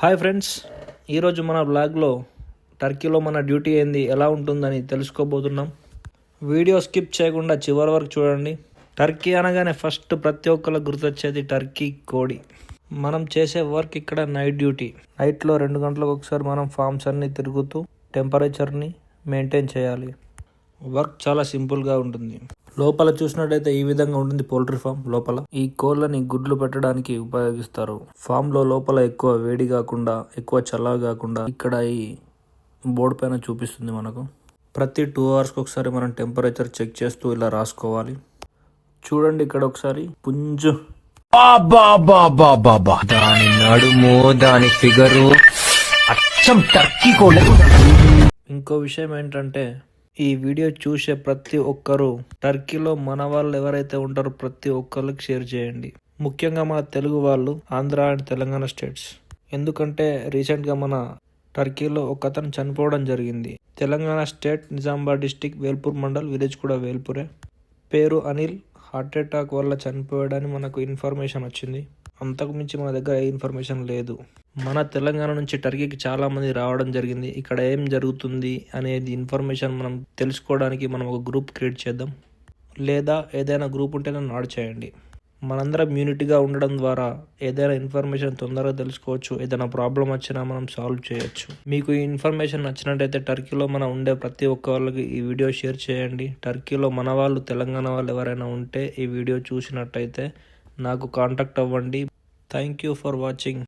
Hi friends, ఈరోజు మన బ్లాగ్లో టర్కీలో మన డ్యూటీ ఏంది, ఎలా ఉంటుందని తెలుసుకోబోతున్నాం. వీడియో స్కిప్ చేయకుండా చివరి వరకు చూడండి. టర్కీ అనగానే ఫస్ట్ ప్రతి ఒక్కరికి గుర్తొచ్చేది టర్కీ కోడి. మనం చేసే వర్క్ ఇక్కడ నైట్ డ్యూటీ. నైట్లో 2 గంటలకు ఒకసారి మనం ఫామ్స్ అన్నీ తిరుగుతూ టెంపరేచర్ని మెయింటైన్ చేయాలి. వర్క్ చాలా సింపుల్గా ఉంటుంది. లోపల చూసినట్టయితే ఈ విధంగా ఉంటుంది పౌల్ట్రీ ఫామ్. లోపల ఈ కోళ్ళని గుడ్లు పెట్టడానికి ఉపయోగిస్తారు. ఫామ్ లో లోపల ఎక్కువ వేడి కాకుండా, ఎక్కువ చల్లగా కాకుండా ఇక్కడ ఈ బోర్డు పైన చూపిస్తుంది మనకు. ప్రతి 2 hours ఒకసారి మనం టెంపరేచర్ చెక్ చేస్తూ ఇలా రాసుకోవాలి. చూడండి ఇక్కడ ఒకసారి పుంజు. దాని నడుము, దాని ఫిగరు అచ్చం టర్కీ కోళ్ళ. ఇంకో విషయం ఏంటంటే ఈ వీడియో చూసే ప్రతి ఒక్కరూ టర్కీలో మన వాళ్ళు ఎవరైతే ఉంటారో ప్రతి ఒక్కరికి షేర్ చేయండి. ముఖ్యంగా మన తెలుగు వాళ్ళు, ఆంధ్ర అండ్ తెలంగాణ స్టేట్స్. ఎందుకంటే రీసెంట్గా మన టర్కీలో ఒక అతను చనిపోవడం జరిగింది. Telangana state Nizamabad district Velpur mandal, village కూడా వేల్పూరే. పేరు అనిల్. హార్ట్ అటాక్ వల్ల చనిపోయాడని మనకు ఇన్ఫర్మేషన్ వచ్చింది. అంతకు మించి మన దగ్గర ఏ ఇన్ఫర్మేషన్ లేదు. మన తెలంగాణ నుంచి టర్కీకి చాలా మంది రావడం జరిగింది. ఇక్కడ ఏం జరుగుతుంది అనేది ఇన్ఫర్మేషన్ మనం తెలుసుకోవడానికి మనం ఒక గ్రూప్ క్రియేట్ చేద్దాం, లేదా ఏదైనా గ్రూప్ ఉంటే నన్ను యాడ్ చేయండి. మనందరం యూనిటీగా ఉండడం ద్వారా ఏదైనా ఇన్ఫర్మేషన్ తొందరగా తెలుసుకోవచ్చు. ఏదైనా ప్రాబ్లం వచ్చినా మనం సాల్వ్ చేయొచ్చు. మీకు ఈ ఇన్ఫర్మేషన్ నచ్చినట్టయితే టర్కీలో మనం ఉండే ప్రతి ఒక్క వాళ్ళకి ఈ వీడియో షేర్ చేయండి. టర్కీలో మన వాళ్ళు, తెలంగాణ వాళ్ళు ఎవరైనా ఉంటే ఈ వీడియో చూసినట్టయితే నాకు కాంటాక్ట్ అవ్వండి. Thank you for watching.